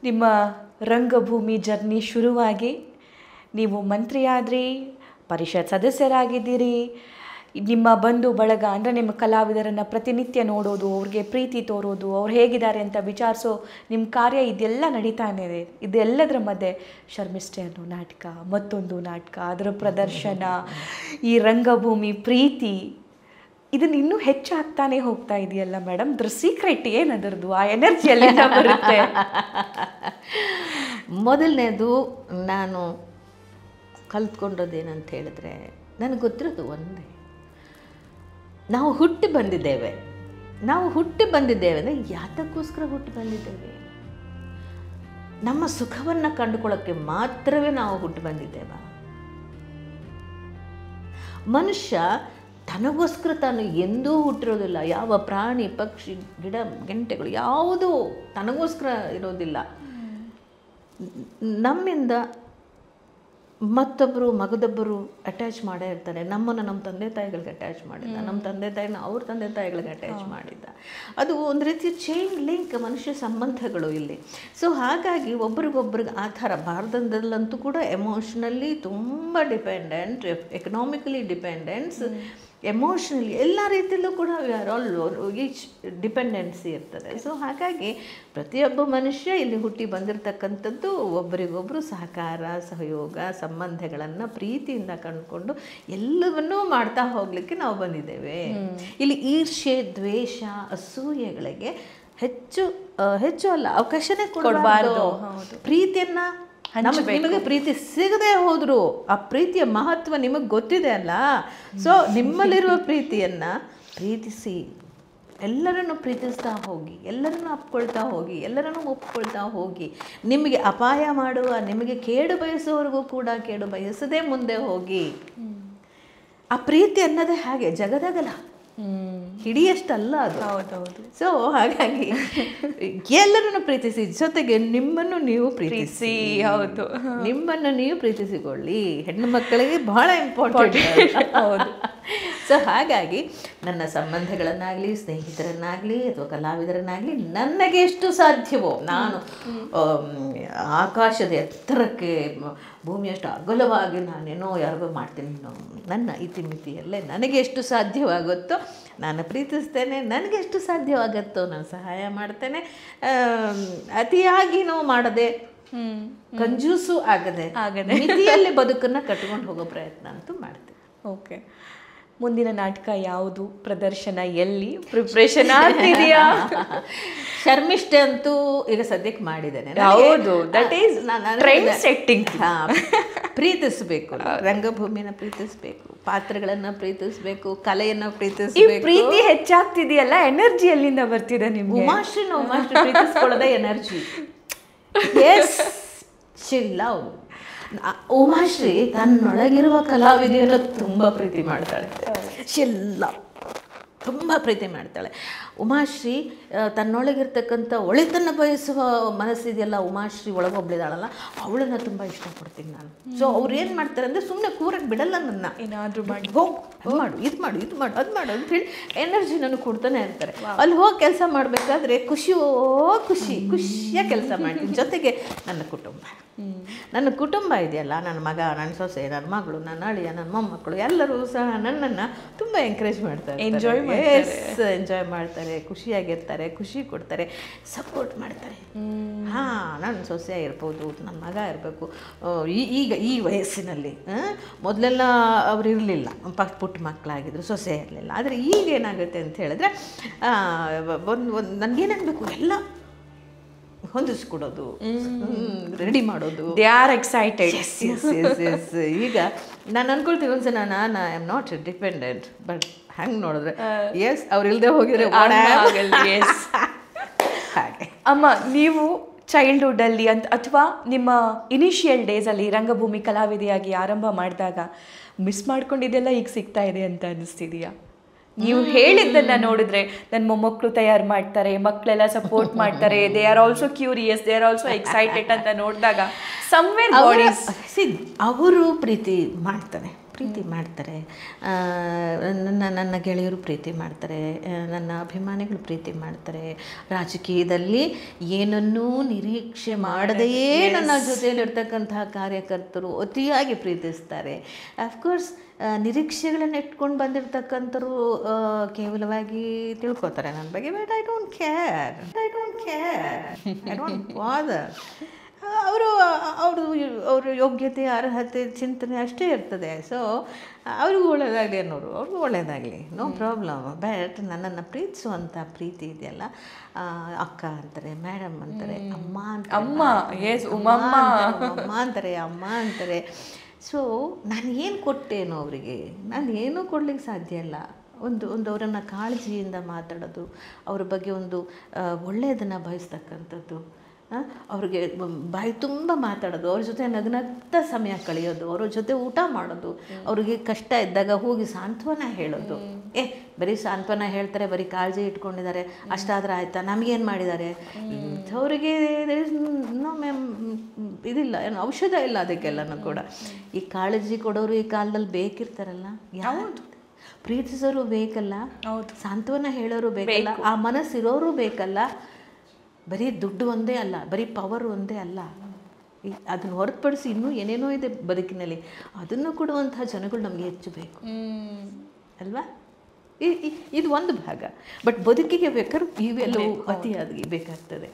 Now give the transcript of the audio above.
ನಿಮ್ಮ ರಂಗಭೂಮಿ ಜರ್ನಿ ಶುರುವಾಗಿ ನೀವು ಮಂತ್ರಿಯಾದ್ರಿ, ಪರಿಷತ್ ಸದಸ್ಯರಾಗಿದ್ದೀರಿ, ನಿಮ್ಮ ಬಂಧು ಬಳಗ ಅಂದರೆ ನಿಮ್ಮ ಕಲಾವಿದರನ್ನು ಪ್ರತಿನಿತ್ಯ ನೋಡೋದು, ಅವ್ರಿಗೆ ಪ್ರೀತಿ ತೋರೋದು, ಅವ್ರು ಹೇಗಿದ್ದಾರೆ ಅಂತ ವಿಚಾರಿಸೋ ನಿಮ್ಮ ಕಾರ್ಯ ಇದೆಲ್ಲ ನಡೀತಾನೆ ಇದೆ. ಇದೆಲ್ಲದರ ಮಧ್ಯೆ ಶರ್ಮಿಷ್ಠೆ ಅನ್ನೋ ನಾಟಕ, ಮತ್ತೊಂದು ನಾಟಕ, ಅದರ ಪ್ರದರ್ಶನ, ಈ ರಂಗಭೂಮಿ ಪ್ರೀತಿ, ಇದನ್ನು ಇನ್ನೂ ಹೆಚ್ಚಾಗ್ತಾನೆ ಹೋಗ್ತಾ ಇದೆಯಲ್ಲ ಮೇಡಮ್. ಅದ್ರ ಸೀಕ್ರೆಟ್ ಏನದರದು? ಆ ಎನರ್ಜಿಯಲ್ಲಿ ಬರುತ್ತೆ? ಮೊದಲನೇದು ನಾನು ಕಲ್ತ್ಕೊಂಡದ್ದೇನಂತ ಹೇಳಿದ್ರೆ, ನನಗೆ ಗೊತ್ತಿರೋದು ಒಂದೇ, ನಾವು ಹುಟ್ಟಿ ಬಂದಿದ್ದೇವೆ ಅಂದರೆ ಯಾತಕ್ಕೋಸ್ಕರ ಹುಟ್ಟಿ ಬಂದಿದ್ದೇವೆ? ನಮ್ಮ ಸುಖವನ್ನು ಕಂಡುಕೊಳ್ಳೋಕ್ಕೆ ಮಾತ್ರವೇ ನಾವು ಹುಟ್ಟಿ ಬಂದಿದ್ದೇವ? ಮನುಷ್ಯ ತನಗೋಸ್ಕರ ತಾನು ಎಂದೂ ಹುಟ್ಟಿರೋದಿಲ್ಲ. ಯಾವ ಪ್ರಾಣಿ, ಪಕ್ಷಿ, ಗಿಡ ಗೆಂಟೆಗಳು ಯಾವುದೂ ತನಗೋಸ್ಕರ ಇರೋದಿಲ್ಲ. ನಮ್ಮಿಂದ ಮತ್ತೊಬ್ಬರು ಮಗದೊಬ್ಬರು ಅಟ್ಯಾಚ್ ಮಾಡೇ ಇರ್ತಾರೆ. ನಮ್ಮನ್ನು ನಮ್ಮ ತಂದೆ ತಾಯಿಗಳಿಗೆ ಅಟ್ಯಾಚ್ ಮಾಡಿದ್ದ, ನಮ್ಮ ತಂದೆ ತಾಯಿನ ಅವ್ರ ತಂದೆ ತಾಯಿಗಳಿಗೆ ಅಟ್ಯಾಚ್ ಮಾಡಿದ್ದ. ಅದು ಒಂದು ರೀತಿಯ ಚೈನ್ ಲಿಂಕ್ ಮನುಷ್ಯ ಸಂಬಂಧಗಳು ಇಲ್ಲಿ. ಸೊ ಹಾಗಾಗಿ ಒಬ್ರಿಗೊಬ್ರಿಗೆ ಆ ಥರ ಭಾರತದಲ್ಲಂತೂ ಕೂಡ ಎಮೋಷ್ನಲಿ ತುಂಬ ಡಿಪೆಂಡೆಂಟ್, ಎಕನಾಮಿಕಲಿ ಡಿಪೆಂಡೆನ್ಸ್, ಎಮೋಷ್ನಲಿ ಎಲ್ಲ ರೀತಿಯಲ್ಲೂ ಕೂಡ ಈಚ್ ಡಿಪೆಂಡೆನ್ಸಿ ಇರ್ತದೆ. ಸೊ ಹಾಗಾಗಿ ಪ್ರತಿಯೊಬ್ಬ ಮನುಷ್ಯ ಇಲ್ಲಿ ಹುಟ್ಟಿ ಬಂದಿರತಕ್ಕಂಥದ್ದು ಒಬ್ಬರಿಗೊಬ್ಬರು ಸಹಕಾರ, ಸಹಯೋಗ, ಸಂಬಂಧಗಳನ್ನು ಪ್ರೀತಿಯಿಂದ ಕಂಡುಕೊಂಡು ಎಲ್ಲವನ್ನೂ ಮಾಡ್ತಾ ಹೋಗಲಿಕ್ಕೆ ನಾವು ಬಂದಿದ್ದೇವೆ. ಇಲ್ಲಿ ಈರ್ಷೆ, ದ್ವೇಷ, ಅಸೂಯೆಗಳಿಗೆ ಹೆಚ್ಚು ಅಲ್ಲ ಅವಕಾಶನೇ ಕೊಡಬಾರ್ದು. ಪ್ರೀತಿಯನ್ನು ನಿಮಗೆ ಪ್ರೀತಿ ಸಿಗದೆ ಹೋದ್ರು ಆ ಪ್ರೀತಿಯ ಮಹತ್ವ ನಿಮಗೆ ಗೊತ್ತಿದೆ ಅಲ್ಲ. ಸೊ ನಿಮ್ಮಲ್ಲಿರುವ ಪ್ರೀತಿಯನ್ನು ಪ್ರೀತಿಸಿ, ಎಲ್ಲರನ್ನು ಪ್ರೀತಿಸ್ತಾ ಹೋಗಿ, ಎಲ್ಲರನ್ನು ಅಪ್ಕೊಳ್ತಾ ಹೋಗಿ, ಎಲ್ಲರನ್ನು ಒಪ್ಕೊಳ್ತಾ ಹೋಗಿ, ನಿಮಗೆ ಅಪಾಯ ಮಾಡುವ, ನಿಮಗೆ ಕೇಡು ಬಯಸುವವರೆಗೂ ಕೂಡ ಕೇಡು ಬಯಸದೆ ಮುಂದೆ ಹೋಗಿ. ಆ ಪ್ರೀತಿ ಅನ್ನೋದೇ ಹಾಗೆ ಜಗದಗಲ, ಹಿಡಿಯಷ್ಟಲ್ಲ ಅದು. ಹೌದೌದು. ಸೊ ಹಾಗಾಗಿ ಎಲ್ಲರನ್ನು ಪ್ರೀತಿಸಿ, ಜೊತೆಗೆ ನಿಮ್ಮನ್ನು ನೀವು ಪ್ರೀತಿಸಿ. ಹೌದು, ನಿಮ್ಮನ್ನು ನೀವು ಪ್ರೀತಿಸಿಕೊಳ್ಳಿ. ಹೆಣ್ಣು ಮಕ್ಕಳಿಗೆ ಬಹಳ ಇಂಪಾರ್ಟೆಂಟ್. ಹೌದು. ಸೊ ಹಾಗಾಗಿ ನನ್ನ ಸಂಬಂಧಗಳನ್ನಾಗಲಿ, ಸ್ನೇಹಿತರನ್ನಾಗಲಿ ಅಥವಾ ಕಲಾವಿದರನ್ನಾಗಲಿ ನನಗೆ ಎಷ್ಟು ಸಾಧ್ಯವೋ, ನಾನು ಆಕಾಶದ ಎತ್ತರಕ್ಕೆ, ಭೂಮಿಯಷ್ಟು ಅಗಲವಾಗಿ ನಾನೇನೋ ಯಾರಿಗೋ ಮಾಡ್ತೀನಿ, ನನ್ನ ಇತಿಮಿತಿಯಲ್ಲೇ ನನಗೆ ಎಷ್ಟು ಸಾಧ್ಯವಾಗುತ್ತೋ ನಾನು ಪ್ರೀತಿಸ್ತೇನೆ. ನನಗೆ ಎಷ್ಟು ಸಾಧ್ಯವಾಗುತ್ತೋ ನಾನು ಸಹಾಯ ಮಾಡ್ತೇನೆ. ಅತಿಯಾಗಿನೂ ಮಾಡದೆ, ಕಂಜೂಸು ಆಗದೆ ಮಿತಿಯಲ್ಲಿ ಬದುಕನ್ನು ಕಟ್ಕೊಂಡು ಹೋಗೋ ಪ್ರಯತ್ನ ಅಂತೂ ಮಾಡ್ತೇನೆ. ಓಕೆ, ಮುಂದಿನ ನಾಟಕ ಯಾವುದು? ಪ್ರದರ್ಶನ ಎಲ್ಲಿ? ಪ್ರಿಪ್ರೇಷನ್ ಆಗ್ತಿದೆಯಾ? ಶರ್ಮಿಷ್ಠೆ ಅಂತೂ ಈಗ ಸದ್ಯಕ್ಕೆ ಮಾಡಿದ್ದೇನೆ. ಹೌದು, ದಟ್ ಈಸ್ ಟ್ರೆಂಡ್ ಸೆಟ್ಟಿಂಗ್. ಪ್ರೀತಿಸಬೇಕು, ರಂಗಭೂಮಿನ ಪ್ರೀತಿಸಬೇಕು, ಪಾತ್ರಗಳನ್ನು ಪ್ರೀತಿಸಬೇಕು, ಕಲೆಯನ್ನು ಪ್ರೀತಿಸಬೇಕು. ಪ್ರೀತಿ ಹೆಚ್ಚಾಗ್ತಿದೆಯಲ್ಲ, ಎನರ್ಜಿ ಎಲ್ಲಿಂದ ಬರ್ತಿದೆ ನಿಮ್ಗೆ? ಉಮಾಶ್ರೀ ಪ್ರೀತಿಸ್ಕೊಳ್ಳೋದೇ energy. Yes, she love. Umashree ತನ್ನೊಳಗಿರುವ ಕಲಾವಿದೆಯನ್ನು ತುಂಬ ಪ್ರೀತಿ ಮಾಡ್ತಾಳೆ. ಶೆಲ್ಲ ತುಂಬ ಪ್ರೀತಿ ಮಾಡ್ತಾಳೆ. ಉಮಾಶ್ರೀ ತನ್ನೊಳಗಿರ್ತಕ್ಕಂಥ ಒಳಿತನ್ನು ಬಯಸುವ ಮನಸ್ಸಿದೆಯಲ್ಲ, ಉಮಾಶ್ರೀ ಒಳಗೊಬ್ಳಿದಾಳಲ್ಲ, ಅವಳನ್ನು ತುಂಬ ಇಷ್ಟಪಡ್ತೀನಿ ನಾನು. ಸೊ ಅವ್ರು ಏನು ಮಾಡ್ತಾರೆ ಅಂದರೆ ಸುಮ್ಮನೆ ಕೂರಕ್ಕೆ ಬಿಡಲ್ಲ ನನ್ನ. ಏನಾದರೂ ಮಾಡಿ, ಹೋಗಿ ಅದು ಮಾಡು, ಇದು ಮಾಡು, ಇದು ಮಾಡು, ಅದು ಮಾಡು ಅಂತ ಹೇಳಿ ಎನರ್ಜಿ ನನಗೆ ಕೊಡ್ತಾನೆ ಇರ್ತಾರೆ. ಅಲ್ಲಿ ಹೋಗಿ ಕೆಲಸ ಮಾಡಬೇಕಾದ್ರೆ ಖುಷಿಯಾಗಿ ಕೆಲಸ ಮಾಡ್ತೀನಿ. ಜೊತೆಗೆ ನನ್ನ ಕುಟುಂಬ ಇದೆಯಲ್ಲ, ನನ್ನ ಮಗ, ನನ್ನ ಸೊಸೆ, ನನ್ನ ಮಗಳು, ನನ್ನ ಅಳಿಯ, ನನ್ನ ಮೊಮ್ಮಕ್ಕಳು ಎಲ್ಲರೂ ಸಹ ನನ್ನನ್ನು ತುಂಬ ಎಂಕರೇಜ್ ಮಾಡ್ತಾರೆ, ಎಂಜಾಯ್ ಮಾಡ್ತಾರೆ, ಖುಷಿಯಾಗಿರ್ತಾರೆ, ಖುಷಿ ಕೊಡ್ತಾರೆ, ಸಪೋರ್ಟ್ ಮಾಡ್ತಾರೆ. ನನ್ನ ಸೊಸೆ ಇರ್ಬೋದು, ನನ್ನ ಮಗ ಇರಬೇಕು. ಈಗ ಈ ವಯಸ್ಸಿನಲ್ಲಿ, ಮೊದಲೆಲ್ಲ ಅವ್ರು ಇರಲಿಲ್ಲ, ಪುಟ್ಟ ಮಕ್ಕಳಾಗಿದ್ರು, ಸೊಸೆ ಇರಲಿಲ್ಲ. ಆದರೆ ಈಗ ಏನಾಗುತ್ತೆ ಅಂತ ಹೇಳಿದ್ರೆ, ನನಗೇನಾಗಬೇಕು ಎಲ್ಲ ಹೊಂದಿಸ್ಕೊಡೋದು, ರೆಡಿ ಮಾಡೋದು. They are excited. ಈಗ ನಾನು ಅನ್ಕೊಳ್ತೀನಿ ಒಂದ್ಸಲ, ನಾನು I am not dependent, but ಹಂಗೆ ನೋಡಿದ್ರೆ ಎಸ್ ಅವ್ರು ಇಲ್ಲದೆ ಹೋಗಿದ್ರೆ ಹಾಗೆ. ಅಮ್ಮ, ನೀವು ಚೈಲ್ಡ್ಹುಡ್ಡಲ್ಲಿ ಅಥವಾ ನಿಮ್ಮ ಇನಿಷಿಯಲ್ ಡೇಸಲ್ಲಿ ರಂಗಭೂಮಿ ಕಲಾವಿದೆಯಾಗಿ ಆರಂಭ ಮಾಡಿದಾಗ ಮಿಸ್ ಮಾಡ್ಕೊಂಡಿದ್ದೆಲ್ಲ ಈಗ ಸಿಗ್ತಾ ಇದೆ ಅಂತ ಅನ್ನಿಸ್ತಿದೆಯಾ? ನೀವು ಹೇಳಿದ್ದನ್ನು ನೋಡಿದ್ರೆ ನನ್ನ ಮೊಮ್ಮಕ್ಕಳು ತಯಾರು ಮಾಡ್ತಾರೆ, ಮಕ್ಕಳೆಲ್ಲ ಸಪೋರ್ಟ್ ಮಾಡ್ತಾರೆ, they are also curious, they are also excited ಅಂತ ನೋಡಿದಾಗ ಸಮ್ವೇರ್ ಬಾಡೀಸ್ ಅವರು ಪ್ರೀತಿ ಮಾಡ್ತಾರೆ. ಪ್ರೀತಿ ಮಾಡ್ತಾರೆ, ನನ್ನ ಗೆಳೆಯರು ಪ್ರೀತಿ ಮಾಡ್ತಾರೆ, ನನ್ನ ಅಭಿಮಾನಿಗಳು ಪ್ರೀತಿ ಮಾಡ್ತಾರೆ. ರಾಜಕೀಯದಲ್ಲಿ ಏನನ್ನೂ ನಿರೀಕ್ಷೆ ಮಾಡದೆಯೇ ನನ್ನ ಜೊತೆಯಲ್ಲಿರ್ತಕ್ಕಂತಹ ಕಾರ್ಯಕರ್ತರು ಅತಿಯಾಗಿ ಪ್ರೀತಿಸ್ತಾರೆ. ಅಫ್ಕೋರ್ಸ್ ನಿರೀಕ್ಷೆಗಳನ್ನು ಇಟ್ಕೊಂಡು ಬಂದಿರತಕ್ಕಂಥವ್ರು ಕೇವಲವಾಗಿ ತಿಳ್ಕೊತಾರೆ ನನ್ನ ಬಗ್ಗೆ. But I don't care, I don't ಬಾದರ್. ಅವ್ರ ಯೋಗ್ಯತೆ, ಅರ್ಹತೆ, ಚಿಂತನೆ ಅಷ್ಟೇ ಇರ್ತದೆ. ಸೊ ಅವ್ರಿಗೂ ಒಳ್ಳೆಯದಾಗಲಿ ಅನ್ನೋರು ಅವ್ರಿಗೂ ಒಳ್ಳೆಯದಾಗಲಿ, ನೋ ಪ್ರಾಬ್ಲಮ್. ಬಟ್ ನನ್ನನ್ನು ಪ್ರೀತಿಸುವಂಥ ಪ್ರೀತಿ ಇದೆಯಲ್ಲ, ಅಕ್ಕ ಅಂತಾರೆ, ಮೇಡಮ್ ಅಂತಾರೆ, ಅಮ್ಮ ಅಂತಾರೆ, ಅಮ್ಮ ಅಂತಾರೆ. ಸೊ ನಾನು ಏನು ಕೊಟ್ಟೇನೋ ಅವರಿಗೆ, ನಾನು ಏನೂ ಕೊಡ್ಲಿಕ್ಕೆ ಸಾಧ್ಯ ಇಲ್ಲ. ಒಂದು ಅವರನ್ನು ಕಾಳಜಿಯಿಂದ ಮಾತಾಡೋದು, ಅವ್ರ ಬಗ್ಗೆ ಒಂದು ಒಳ್ಳೆಯದನ್ನು ಬಯಸ್ತಕ್ಕಂಥದ್ದು, ಅವ್ರಿಗೆ ಬಾಯಿ ತುಂಬ ಮಾತಾಡೋದು, ಅವ್ರ ಜೊತೆ ನಗ್ನಗ್ತಾ ಸಮಯ ಕಳೆಯೋದು, ಅವ್ರ ಜೊತೆ ಊಟ ಮಾಡೋದು, ಅವ್ರಿಗೆ ಕಷ್ಟ ಇದ್ದಾಗ ಹೋಗಿ ಸಾಂತ್ವನ ಹೇಳೋದು. ಬರೀ ಸಾಂತ್ವನ ಹೇಳ್ತಾರೆ, ಬರೀ ಕಾಳಜಿ ಇಟ್ಕೊಂಡಿದ್ದಾರೆ, ಅಷ್ಟಾದ್ರೆ ಆಯಿತಾ, ನಮಗೇನು ಮಾಡಿದ್ದಾರೆ, ಅವರಿಗೆ ಇದಿಲ್ಲ, ಏನು ಔಷಧ ಇಲ್ಲ ಅದಕ್ಕೆಲ್ಲನೂ ಕೂಡ. ಈ ಕಾಳಜಿ ಕೊಡೋರು ಈ ಕಾಲದಲ್ಲಿ ಬೇಕಿರ್ತಾರಲ್ಲ, ಯಾವುದು ಪ್ರೀತಿಸೋರು ಬೇಕಲ್ಲ, ಸಾಂತ್ವನ ಹೇಳೋರು ಬೇಕಲ್ಲ, ಆ ಮನಸ್ಸಿರೋರು ಬೇಕಲ್ಲ. ಬರೀ ದುಡ್ಡು ಒಂದೇ ಅಲ್ಲ, ಬರೀ ಪವರ್ ಒಂದೇ ಅಲ್ಲ, ಅದನ್ನು ಹೊರತುಪಡಿಸಿ ಇನ್ನೂ ಏನೇನೋ ಇದೆ ಬದುಕಿನಲ್ಲಿ, ಅದನ್ನು ಕೊಡುವಂತಹ ಜನಗಳು ನಮಗೆ ಹೆಚ್ಚು ಬೇಕು ಅಲ್ವಾ? ಇದು ಒಂದು ಭಾಗ. ಬಟ್ ಬದುಕಿಗೆ ಬೇಕಾದ್ರೂ ಇವೆಲ್ಲವೂ ಅತಿಯಾಗಿ ಬೇಕಾಗ್ತದೆ.